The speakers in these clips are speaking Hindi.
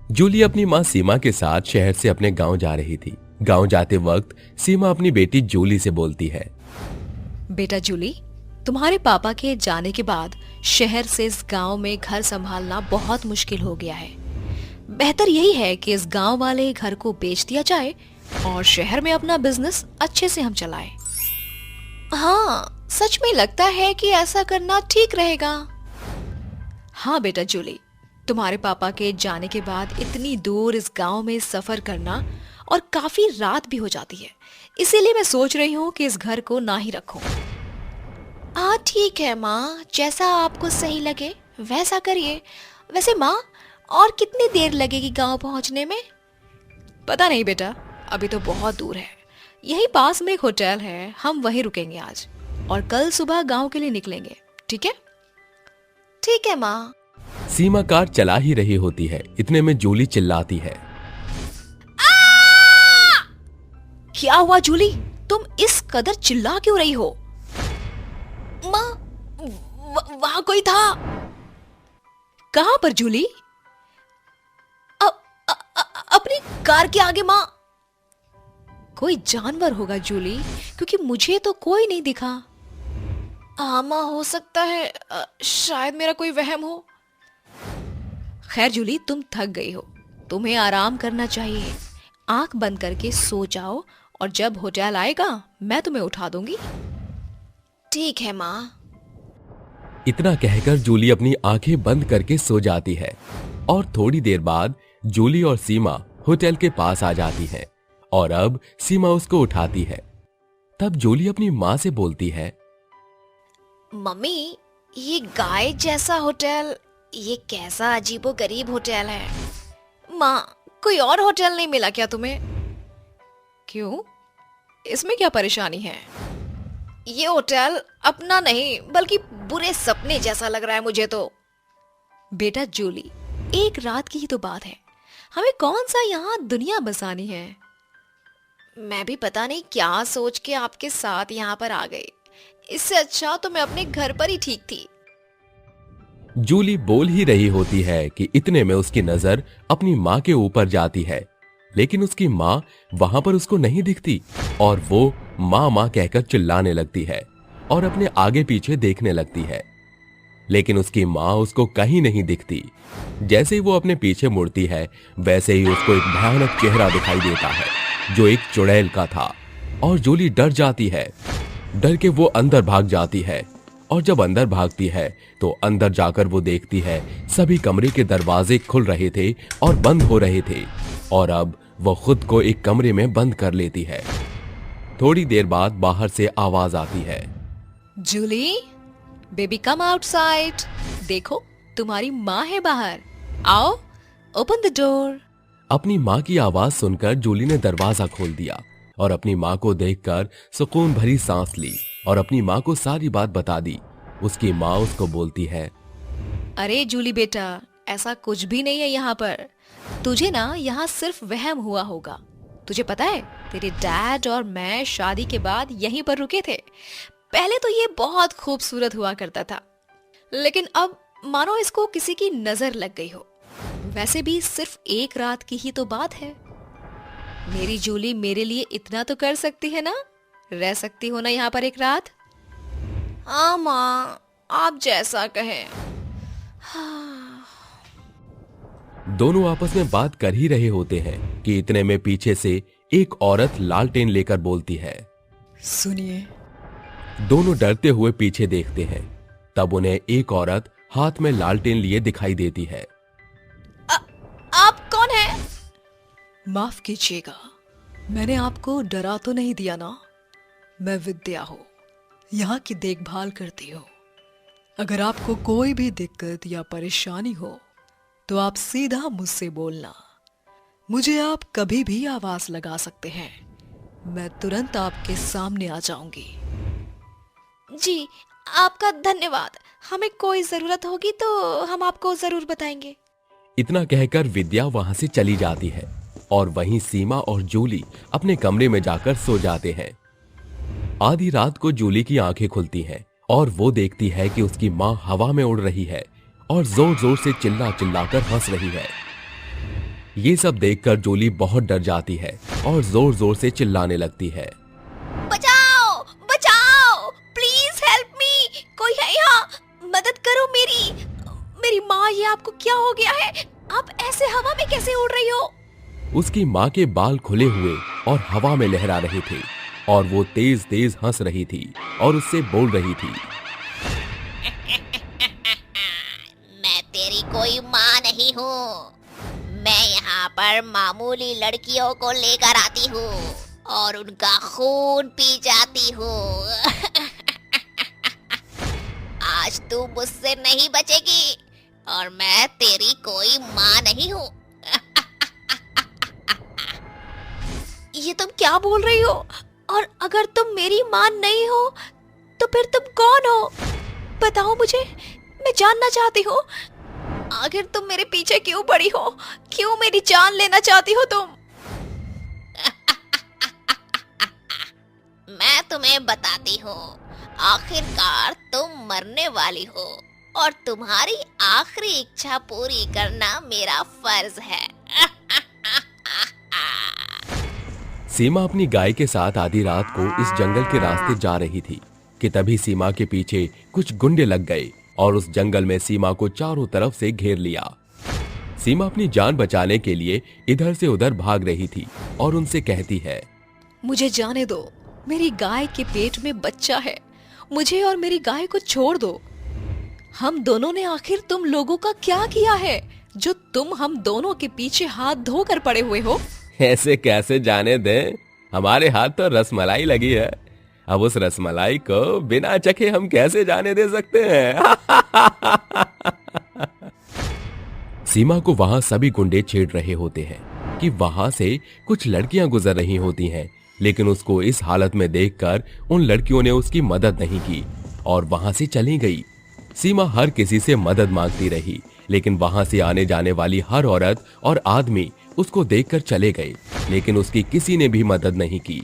जूली अपनी माँ सीमा के साथ शहर से अपने गांव जा रही थी। गांव जाते वक्त सीमा अपनी बेटी जूली से बोलती है, बेटा जूली, तुम्हारे पापा के जाने के बाद शहर से इस गांव में घर संभालना बहुत मुश्किल हो गया है। बेहतर यही है कि इस गांव वाले घर को बेच दिया जाए और शहर में अपना बिजनेस अच्छे से हम चलाएं। हाँ, सच में लगता है कि ऐसा करना ठीक रहेगा। हाँ बेटा जूली, तुम्हारे पापा के जाने के बाद इतनी दूर इस गांव में सफर करना और काफी रात भी हो जाती है, इसीलिए मैं सोच रही हूँ कि इस घर को ना ही रखूं। हाँ ठीक है माँ, जैसा आपको सही लगे वैसा करिए। वैसे माँ, और कितनी देर लगेगी गांव पहुंचने में? पता नहीं बेटा, अभी तो बहुत दूर है। यही पास में एक होटल है, हम वहीं रुकेंगे आज और कल सुबह गांव के लिए निकलेंगे। ठीक है? ठीक है माँ। सीमा कार चला ही रही होती है, इतने में जूली चिल्लाती है, क्या हुआ जूली, तुम इस कदर चिल्ला क्यों रही हो? माँ, वहां कोई था। कहां पर जूली? अपनी कार के आगे माँ। कोई जानवर होगा जूली, क्योंकि मुझे तो कोई नहीं दिखा। हाँ माँ, हो सकता है शायद मेरा कोई वहम हो। खैर जूली, तुम थक गई हो, तुम्हें आराम करना चाहिए। आंख बंद करके सो जाओ और जब होटल आएगा मैं तुम्हें उठा दूंगी। ठीक है माँ। इतना कहकर जूली अपनी आंखें बंद करके सो जाती है और थोड़ी देर बाद जूली और सीमा होटल के पास आ जाती है और अब सीमा उसको उठाती है। तब जूली अपनी माँ से बोलती है, मम्मी, ये गाय जैसा होटल, ये कैसा अजीबोगरीब होटल है। माँ, कोई और होटल नहीं मिला क्या तुम्हें? क्यों, इसमें क्या परेशानी है? ये होटल अपना नहीं बल्कि बुरे सपने जैसा लग रहा है मुझे तो। बेटा जूली, एक रात की ही तो बात है, हमें कौन सा यहाँ दुनिया बसानी है। मैं भी पता नहीं क्या सोच के आपके साथ यहाँ पर आ गई। इससे अच्छा तो मैं अपने घर पर ही ठीक थी। जूली बोल ही रही होती है कि इतने में उसकी नजर अपनी माँ के ऊपर जाती है, लेकिन उसकी माँ वहां पर उसको नहीं दिखती और वो माँ माँ कहकर चिल्लाने लगती है और अपने आगे पीछे देखने लगती है, लेकिन उसकी माँ उसको कहीं नहीं दिखती। जैसे ही वो अपने पीछे मुड़ती है वैसे ही उसको एक भयानक चेहरा दिखाई देता है जो एक चुड़ैल का था और जूली डर जाती है। डर के वो अंदर भाग जाती है और जब अंदर भागती है तो अंदर जाकर वो देखती है सभी कमरे के दरवाजे खुल रहे थे और बंद हो रहे थे और अब वो खुद को एक कमरे में बंद कर लेती है। थोड़ी देर बाद बाहर से आवाज आती है, जूली, बेबी कम आउटसाइड। देखो, तुम्हारी माँ है बाहर, आओ, ओपन द डोर। अपनी माँ की आवाज सुनकर जूली ने दरवाजा खोल दिया और अपनी माँ को देखकर सुकून भरी सांस ली और अपनी माँ को सारी बात बता दी। उसकी माँ उसको बोलती है, अरे जूली बेटा, ऐसा कुछ भी नहीं है यहाँ पर। तुझे ना यहाँ सिर्फ वहम हुआ होगा। तुझे पता है, तेरे डैड और मैं शादी के बाद यहीं पर रुके थे। पहले तो ये बहुत खूबसूरत हुआ करता था, लेकिन अब मानो इसको किसी की नजर लग गई हो। वैसे भी सिर्फ एक रात की ही तो बात है। मेरी जूली मेरे लिए इतना तो कर सकती है ना? रह सकती हो ना यहाँ पर एक रात? हाँ माँ, आप जैसा कहें। दोनों आपस में बात कर ही रहे होते हैं कि इतने में पीछे से एक औरत लालटेन लेकर बोलती है, सुनिए। दोनों डरते हुए पीछे देखते हैं। तब उन्हें एक औरत हाथ में लालटेन लिए दिखाई देती है। आप कौन है? माफ कीजिएगा, मैंने आपको डरा तो नहीं दिया ना? मैं विद्या हूँ, यहाँ की देखभाल करती हूँ। अगर आपको कोई भी दिक्कत या परेशानी हो तो आप सीधा मुझसे बोलना। मुझे आप कभी भी आवाज लगा सकते हैं, मैं तुरंत आपके सामने आ जाऊंगी। जी, आपका धन्यवाद। हमें कोई जरूरत होगी तो हम आपको जरूर बताएंगे। इतना कहकर विद्या वहां से चली जाती है और वहीं सीमा और जूली अपने कमरे में जाकर सो जाते हैं। आधी रात को जूली की आंखें खुलती हैं और वो देखती है कि उसकी माँ हवा में उड़ रही है और जोर जोर से चिल्ला चिल्लाकर हंस रही है। ये सब देखकर जूली बहुत डर जाती है और जोर जोर से चिल्लाने लगती है। बचाओ बचाओ, प्लीज हेल्प मी, कोई है यहाँ, मदद करो मेरी माँ, ये आपको क्या हो गया है? आप ऐसे हवा में कैसे उड़ रही हो? उसकी माँ के बाल खुले हुए और हवा में लहरा रहे थे और वो तेज तेज हंस रही थी और उससे बोल रही थी, मैं तेरी कोई माँ नहीं हूँ, मैं यहाँ पर मामूली लड़कियों को लेकर आती हूँ और उनका खून पी जाती हूँ। आज तू मुझसे नहीं बचेगी और मैं तेरी कोई माँ नहीं हूँ। ये तुम क्या बोल रही हो? और अगर तुम मेरी माँ नहीं हो तो फिर तुम कौन हो? बताओ मुझे, मैं जानना चाहती हूँ। आखिर तुम मेरे पीछे क्यों पड़ी हो? क्यों मेरी जान लेना चाहती हो तुम? मैं तुम्हें बताती हूँ, आखिरकार तुम मरने वाली हो और तुम्हारी आखिरी इच्छा पूरी करना मेरा फर्ज है। सीमा अपनी गाय के साथ आधी रात को इस जंगल के रास्ते जा रही थी कि तभी सीमा के पीछे कुछ गुंडे लग गए और उस जंगल में सीमा को चारों तरफ से घेर लिया। सीमा अपनी जान बचाने के लिए इधर से उधर भाग रही थी और उनसे कहती है, मुझे जाने दो, मेरी गाय के पेट में बच्चा है, मुझे और मेरी गाय को छोड़ दो। हम दोनों ने आखिर तुम लोगों का क्या किया है जो तुम हम दोनों के पीछे हाथ धोकर पड़े हुए हो? ऐसे कैसे जाने दें, हमारे हाथ तो रसमलाई लगी है, अब उस रसमलाई को बिना चखे हम कैसे जाने दे सकते हैं? सीमा को वहां सभी गुंडे छेड़ रहे होते हैं कि वहां से कुछ लड़कियां गुजर रही होती हैं, लेकिन उसको इस हालत में देखकर उन लड़कियों ने उसकी मदद नहीं की और वहां से चली गई। सीमा हर किसी से मदद मांगती रही, लेकिन वहां से आने जाने वाली हर औरत और आदमी उसको देखकर चले गए, लेकिन उसकी किसी ने भी मदद नहीं की।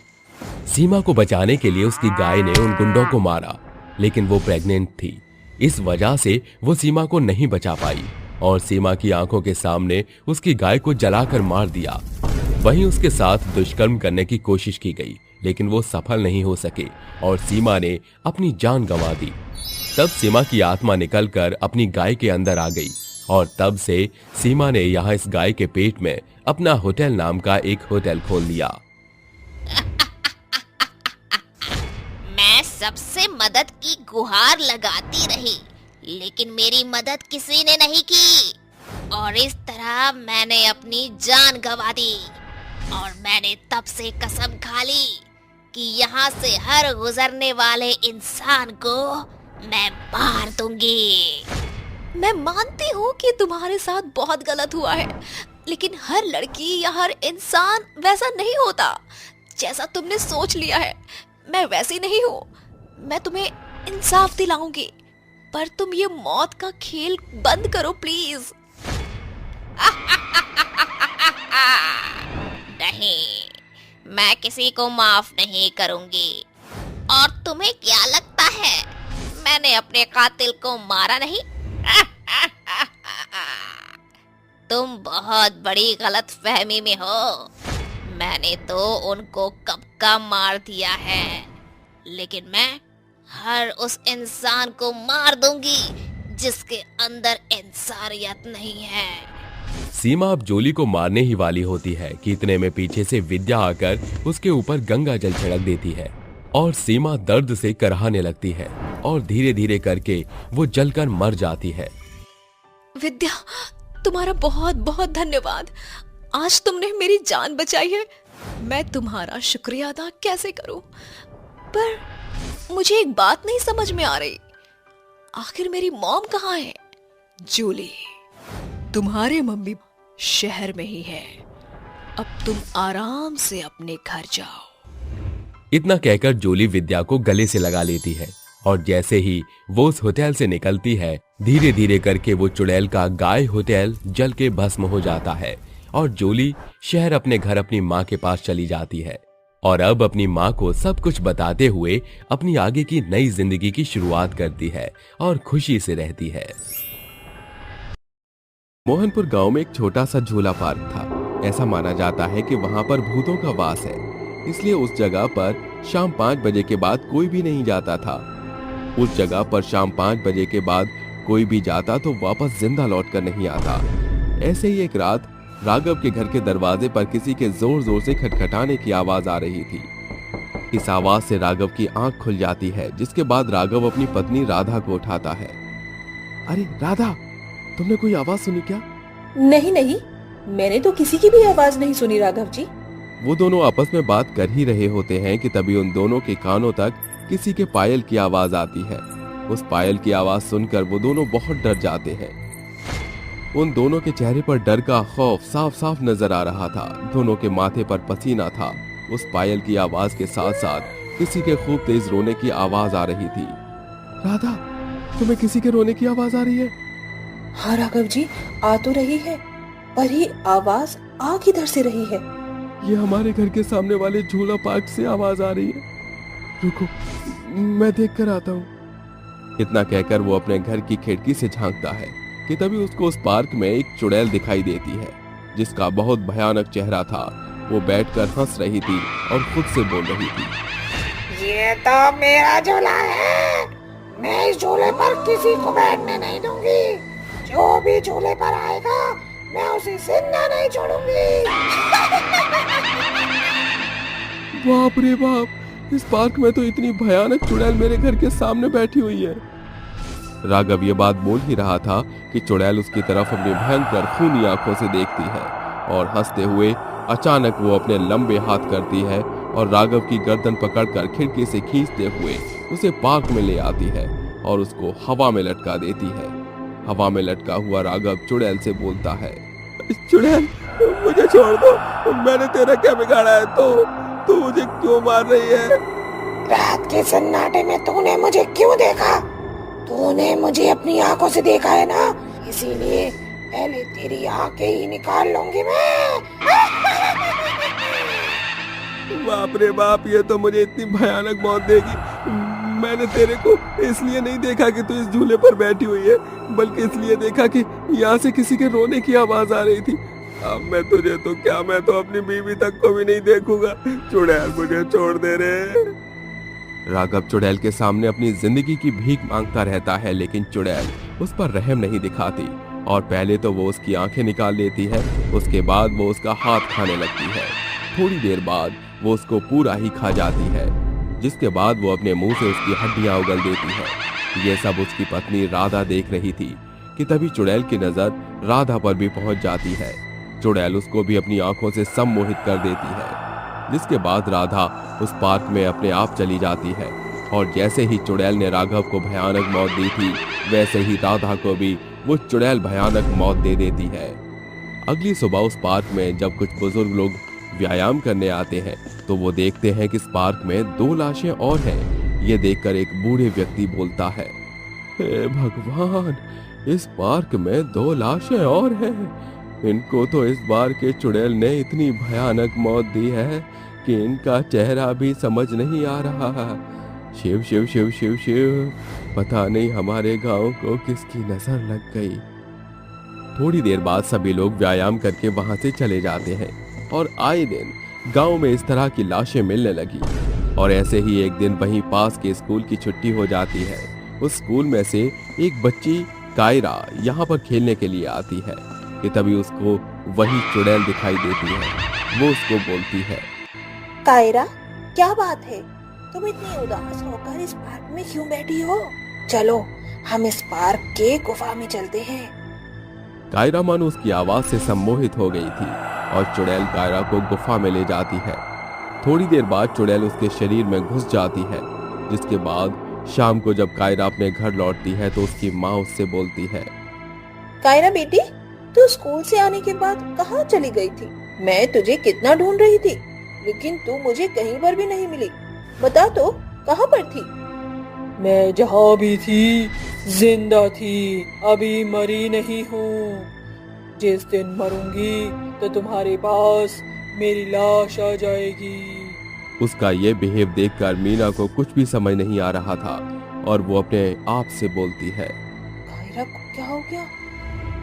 सीमा को बचाने के लिए उसकी गाय ने उन गुंडों को मारा, लेकिन वो प्रेग्नेंट थी, इस वजह से वो सीमा को नहीं बचा पाई और सीमा की आंखों के सामने उसकी गाय को जलाकर मार दिया। वहीं उसके साथ दुष्कर्म करने की कोशिश की गई, लेकिन वो सफल नहीं हो सके और सीमा ने अपनी जान गंवा दी। तब सीमा की आत्मा निकलकर अपनी गाय के अंदर आ गई और तब से सीमा ने यहाँ इस गाय के पेट में अपना होटल नाम का एक होटल खोल लिया। मैं सबसे मदद की गुहार लगाती रही, लेकिन मेरी मदद किसी ने नहीं की और इस तरह मैंने अपनी जान गंवा दी और मैंने तब से कसम खा ली कि यहाँ से हर गुजरने वाले इंसान को मैं मार दूंगी। मैं मानती हूँ कि तुम्हारे साथ बहुत गलत हुआ है, लेकिन हर लड़की या हर इंसान वैसा नहीं होता जैसा तुमने सोच लिया है। मैं वैसी नहीं हूँ, मैं तुम्हें इंसाफ दिलाऊंगी, पर तुम ये मौत का खेल बंद करो प्लीज। नहीं, मैं किसी को माफ नहीं करूंगी। और तुम्हें क्या लगता है मैंने अपने कातिल को मारा नहीं? तुम बहुत बड़ी गलतफहमी में हो। मैंने तो उनको कब का मार दिया है, लेकिन मैं हर उस इंसान को मार दूंगी जिसके अंदर इंसानियत नहीं है। सीमा अब जोली को मारने ही वाली होती है कि इतने में पीछे से विद्या आकर उसके ऊपर गंगा जल छिड़क देती है और सीमा दर्द से कराहने लगती है और धीरे धीरे करके वो जलकर मर जाती है। विद्या, तुम्हारा बहुत बहुत धन्यवाद, आज तुमने मेरी जान बचाई है। मैं तुम्हारा शुक्रिया अदा कैसे करूं? पर मुझे एक बात नहीं समझ में आ रही, आखिर मेरी मॉम कहाँ है? जूली, तुम्हारे मम्मी शहर में ही है, अब तुम आराम से अपने घर जाओ। इतना कहकर जोली विद्या को गले से लगा लेती है और जैसे ही वो उस होटल से निकलती है, धीरे धीरे करके वो चुड़ैल का गाय होटल जल के भस्म हो जाता है और जोली शहर अपने घर अपनी माँ के पास चली जाती है और अब अपनी माँ को सब कुछ बताते हुए अपनी आगे की नई जिंदगी की शुरुआत करती है और खुशी से रहती है। मोहनपुर गांव में एक छोटा सा झूला पार्क था ऐसा माना जाता है कि वहां पर भूतों का वास है, इसलिए उस जगह पर शाम 5 बजे के बाद कोई भी नहीं जाता था। उस जगह पर शाम 5 बजे के बाद कोई भी जाता तो वापस जिंदा लौटकर नहीं आता। ऐसे ही एक रात राघव के घर के दरवाजे पर किसी के जोर जोर से खटखटाने की आवाज आ रही थी। इस आवाज से राघव की आंख खुल जाती है, जिसके बाद राघव अपनी पत्नी राधा को उठाता है। अरे राधा, तुमने कोई आवाज सुनी क्या? नहीं नहीं, मैंने तो किसी की भी आवाज नहीं सुनी राघव जी। वो दोनों आपस में बात कर ही रहे होते हैं कि तभी उन दोनों के कानों तक किसी के पायल की आवाज आती है। उस पायल की आवाज सुनकर वो दोनों बहुत डर जाते हैं। उन दोनों के चेहरे पर डर का खौफ साफ साफ नजर आ रहा था। दोनों के माथे पर पसीना था। उस पायल की आवाज के साथ साथ किसी के खूब तेज रोने की आवाज आ रही थी। राधा, तुम्हें किसी के रोने की आवाज आ रही है? हाँ राघव जी, आ तो रही है, पर ये आवाज आ किधर से रही है? ये हमारे घर के सामने वाले झूला पार्क से आवाज आ रही है। रुको, मैं देख कर आता हूँ। इतना कहकर वो अपने घर की खिड़की से झांकता है कि तभी उसको उस पार्क में एक चुड़ैल दिखाई देती है, जिसका बहुत भयानक चेहरा था। वो बैठकर हंस रही थी और खुद से बोल रही थी, ये तो मेरा झूला है, मैं इस झूले पर किसी को बैठने नहीं दूंगी। जो भी झूले पर आएगा मैं उसे जिंदा नहीं छोड़ूंगी। बाप रे बाप, इस पार्क में तो इतनी भयानक चुड़ैल मेरे घर के सामने बैठी हुई है। राघव ये बात बोल ही रहा था कि चुड़ैल उसकी तरफ अपनी भयंकर खूनी आंखों से देखती है और हंसते हुए अचानक वो अपने लंबे हाथ करती है और राघव की गर्दन पकड़कर खिड़की से खींचते हुए उसे पार्क में ले आती है और उसको हवा में लटका देती है। हवा में लटका हुआ राघव चुड़ैल से बोलता है, चुड़ैल मुझे छोड़ दो, मैंने तेरा क्या बिगाड़ा है? तू मुझे क्यों मार रही है? रात के सन्नाटे में तूने मुझे क्यों देखा? तूने मुझे अपनी आंखों से देखा है ना, इसीलिए पहले तेरी आंखें ही निकाल लूंगी मैं। बाप रे बाप, ये तो मुझे इतनी भयानक मौत देगी। मैंने तेरे को इसलिए नहीं देखा कि तू इस झूले पर बैठी हुई है, बल्कि इसलिए देखा कि यहाँ से किसी के रोने की आवाज आ रही थी। अब मैं तुझे तो क्या, मैं तो अपनी बीवी तक को भी नहीं देखूंगा। चुड़ैल मुझे छोड़ दे रे। राघव चुड़ैल के सामने अपनी जिंदगी की भीख मांगता रहता है, लेकिन चुड़ैल उस पर रहम नहीं दिखाती और पहले तो वो उसकी आंखें निकाल लेती है, उसके बाद वो उसका हाथ खाने लगती है। थोड़ी देर बाद वो उसको पूरा ही खा जाती है, जिसके बाद वो अपने मुंह से उसकी हड्डियां उगल देती है। ये सब उसकी पत्नी राधा देख रही थी कि तभी चुड़ैल की नजर राधा पर भी पहुंच जाती है। चुड़ैल उसको भी अपनी आंखों से सम्मोहित कर देती है, जिसके बाद राधा उस पार्क में अपने आप चली जाती है। और जैसे ही चुड़ैल ने राघव को भयानक मौत दी थी, वैसे ही राधा को भी वो चुड़ैल भयानक मौत दे देती है। अगली सुबह उस पार्क में जब कुछ बुजुर्ग लोग व्यायाम करने आते हैं तो वो देखते हैं कि इस पार्क में 2 लाशें और हैं। ये देखकर एक बूढ़े व्यक्ति बोलता है, हे भगवान, इस पार्क में 2 लाशें और हैं। इनको तो इस बार के चुड़ैल ने इतनी भयानक मौत दी है कि इनका चेहरा भी समझ नहीं आ रहा। शिव शिव शिव शिव शिव, पता नहीं हमारे गांव को किसकी नजर लग गई। थोड़ी देर बाद सभी लोग व्यायाम करके वहां से चले जाते हैं और आए दिन गांव में इस तरह की लाशें मिलने लगी। और ऐसे ही एक दिन वहीं पास के स्कूल की छुट्टी हो जाती है। उस स्कूल में से एक बच्ची कायरा यहाँ पर खेलने के लिए आती है कि तभी उसको वही चुड़ैल दिखाई देती है। वो उसको बोलती है, कायरा, क्या बात है, तुम इतनी उदास होकर इस पार्क में क्यों बैठी हो? चलो हम इस पार्क के गुफा में चलते हैं। कायरा मानो उसकी आवाज से सम्मोहित हो गई थी और चुड़ैल कायरा को गुफा में ले जाती है। थोड़ी देर बाद चुड़ैल उसके शरीर में घुस जाती है, जिसके बाद शाम को जब कायरा अपने घर लौटती है तो उसकी माँ उससे बोलती है, कायरा बेटी, तू स्कूल से आने के बाद कहाँ चली गई थी? मैं तुझे कितना ढूंढ रही थी, लेकिन तू मुझे कहीं पर भी नहीं मिली। बता तो, कहाँ पर थी? मैं जहाँ भी थी जिंदा थी, अभी मरी नहीं हूँ। जिस दिन मरूंगी तो तुम्हारे पास मेरी लाश आ जाएगी। उसका ये बिहेव देखकर मीना को कुछ भी समझ नहीं आ रहा था और वो अपने आप से बोलती है, कायरा को क्या हो गया?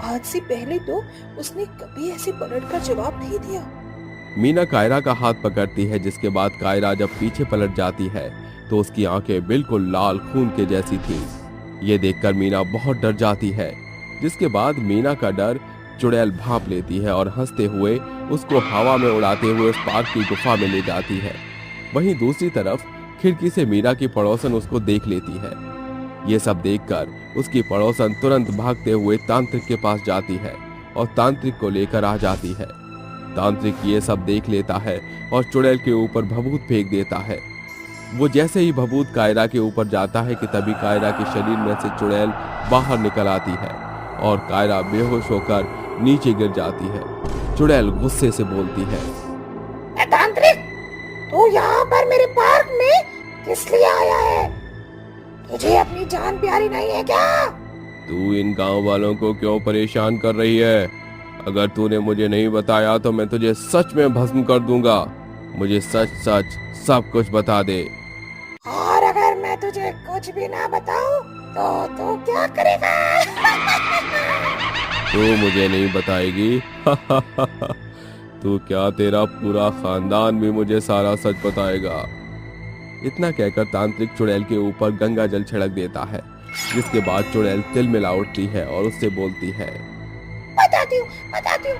आज से पहले तो उसने कभी ऐसे पलटकर जवाब नहीं दिया। मीना कायरा का हाथ पकड़ती है, जिसके बाद कायरा जब पीछे पलट जाती है तो उसकी आंखें बिल्कुल लाल खून के जैसी थीं। ये देखकर मीना बहुत डर जाती है, जिसके बाद मीना का डर चुड़ैल भांप लेती है और हंसते हुए उसको हवा में उड़ाते हुए उस पार्क की गुफा में ले जाती है। वहीं दूसरी तरफ खिड़की से मीना की पड़ोसन उसको देख लेती है। ये सब देखकर उसकी पड़ोसन तुरंत भागते हुए तांत्रिक के पास जाती है और तांत्रिक को लेकर आ जाती है। तांत्रिक ये सब देख लेता है और चुड़ैल के ऊपर भभूत फेंक देता है। वो जैसे ही भभूत कायरा के ऊपर जाता है कि तभी कायरा के शरीर में से चुड़ैल बाहर निकल आती है और कायरा बेहोश होकर नीचे गिर जाती है। चुड़ैल गुस्से से बोलती है, तांत्रिक, तू यहाँ पर मेरे पार्क में किस लिए आया है? तुझे अपनी जान प्यारी नहीं है क्या? तू इन गांव वालों को क्यों परेशान कर रही है? अगर तूने मुझे नहीं बताया तो मैं तुझे सच में भस्म कर दूंगा। मुझे सच सच सब कुछ बता दे। और अगर मैं तुझे कुछ भी ना बताऊं तो तू क्या करेगा? तू मुझे नहीं बताएगी? तू क्या, तेरा पूरा खानदान भी मुझे सारा सच बताएगा। इतना कहकर तांत्रिक चुड़ैल के ऊपर गंगा जल छिड़क देता है, जिसके बाद चुड़ैल तिलमिला उठती है और उससे बोलती है, बताती हूँ।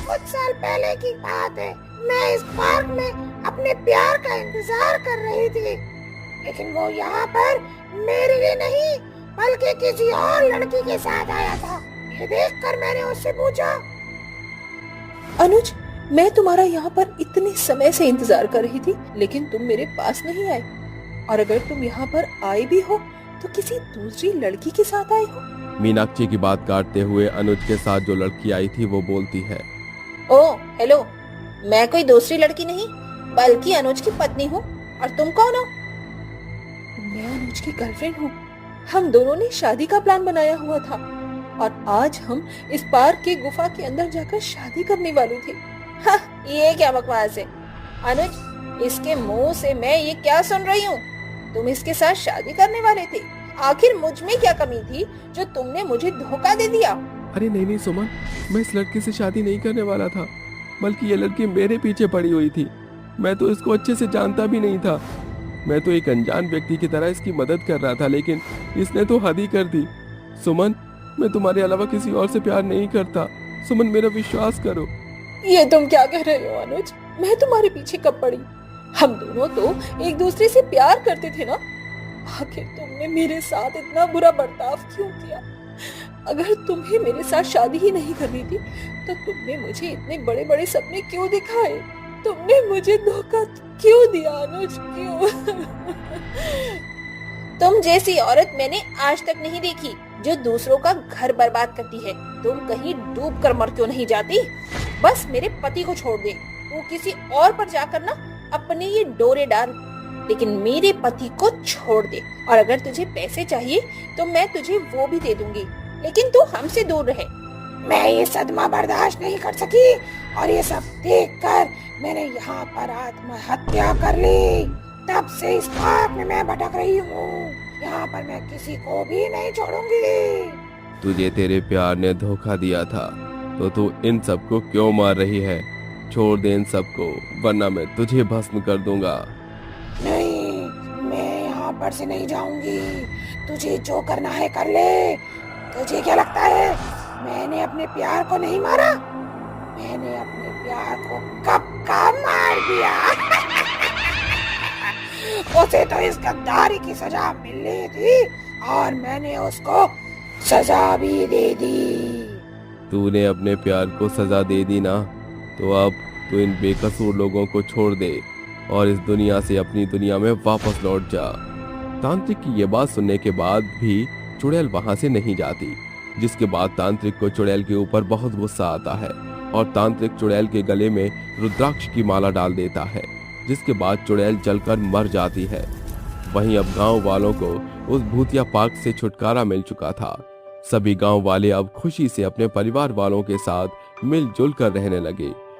कुछ साल पहले की बात है, मैं इस पार्क में अपने प्यार का इंतजार कर रही थी, लेकिन वो यहाँ पर मेरे लिए नहीं बल्कि किसी और लड़की के साथ आया था। ये देखकर मैंने उससे पूछा, अनुज, मैं तुम्हारा यहाँ पर इतने समय से इंतजार कर रही थी, लेकिन तुम मेरे पास नहीं आए। और अगर तुम यहाँ पर आए भी हो तो किसी दूसरी लड़की के साथ आए हो। मीनाक्षी की बात काटते हुए अनुज के साथ जो लड़की आई थी वो बोलती है, ओ हेलो, मैं कोई दूसरी लड़की नहीं बल्कि अनुज की पत्नी हूँ। और तुम कौन हो? मैं अनुज की गर्लफ्रेंड हूँ। हम दोनों ने शादी का प्लान बनाया हुआ था और आज हम इस पार्क के गुफा के अंदर जाकर शादी करने वाली थी। हाँ, ये क्या बकवास है अनुज, इसके मुंह से मैं ये क्या सुन रही हूँ? तुम इसके साथ शादी करने वाले थे? आखिर मुझ में क्या कमी थी जो तुमने मुझे धोखा दे दिया? अरे नहीं सुमन, मैं इस लड़की से शादी नहीं करने वाला था, बल्कि ये लड़की मेरे पीछे पड़ी हुई थी। मैं तो इसको अच्छे से जानता भी नहीं था। मैं तो एक अनजान व्यक्ति की तरह इसकी मदद कर रहा था, लेकिन इसने तो हद ही कर दी। सुमन, मैं तुम्हारे अलावा किसी और से प्यार नहीं करता। सुमन, मेरा विश्वास करो। ये तुम क्या कह रहे हो अनुज? मैं तुम्हारे पीछे कब पड़ी? हम दोनों तो एक दूसरे से प्यार करते थे ना। आखिर तुमने मेरे साथ इतना बुरा बर्ताव क्यों किया? अगर तुम्हें मेरे साथ शादी ही नहीं करनी थी तो तुमने मुझे इतने बड़े बड़े सपने क्यों दिखाए? तुमने मुझे धोखा क्यों दिया अनुज, क्यों? तुम जैसी औरत मैंने आज तक नहीं देखी जो दूसरों का घर बर्बाद करती है। तुम कहीं डूब कर मर क्यों नहीं जाती? बस मेरे पति को छोड़ दे, तू किसी और पर जाकर ना अपने ये डोरे डाल, लेकिन मेरे पति को छोड़ दे। और अगर तुझे पैसे चाहिए तो मैं तुझे वो भी दे दूंगी, लेकिन तू हमसे दूर रहे। मैं ये सदमा बर्दाश्त नहीं कर सकी और ये सब देखकर मैंने यहाँ पर आत्महत्या कर ली। तब से इस पार्क में मैं भटक रही हूँ। यहाँ पर मैं किसी को भी नहीं छोड़ूंगी। तुझे तेरे प्यार ने धोखा दिया था तो तू इन सबको क्यों मार रही है? छोड़ दे इन सबको, वरना मैं तुझे भस्म कर दूंगा। नहीं, मैं यहाँ पर से नहीं जाऊंगी। तुझे जो करना है कर ले। तुझे क्या लगता है मैंने अपने प्यार को नहीं मारा? मैंने अपने प्यार को कब का मार दिया। उसे तो इस गद्दारी की सजा मिलनी थी और मैंने उसको सजा भी दे दी। तूने अपने प्यार को सजा दे दी ना, तो अब तू इन बेकसूर लोगों को छोड़ दे और इस दुनिया से अपनी दुनिया में वापस लौट जा। तांत्रिक की ये बात सुनने के बाद भी चुड़ैल वहां से नहीं जाती, जिसके बाद तांत्रिक को चुड़ैल के ऊपर बहुत गुस्सा आता है और तांत्रिक चुड़ैल के गले में रुद्राक्ष की माला डाल देता है, जिसके बाद चुड़ैल जलकर मर जाती है। वहीं अब गांव वालों को उस भूतिया पार्क से छुटकारा मिल चुका था। सभी गांव वाले अब खुशी से अपने परिवार वालों के साथ मिलजुल कर रहने लगे।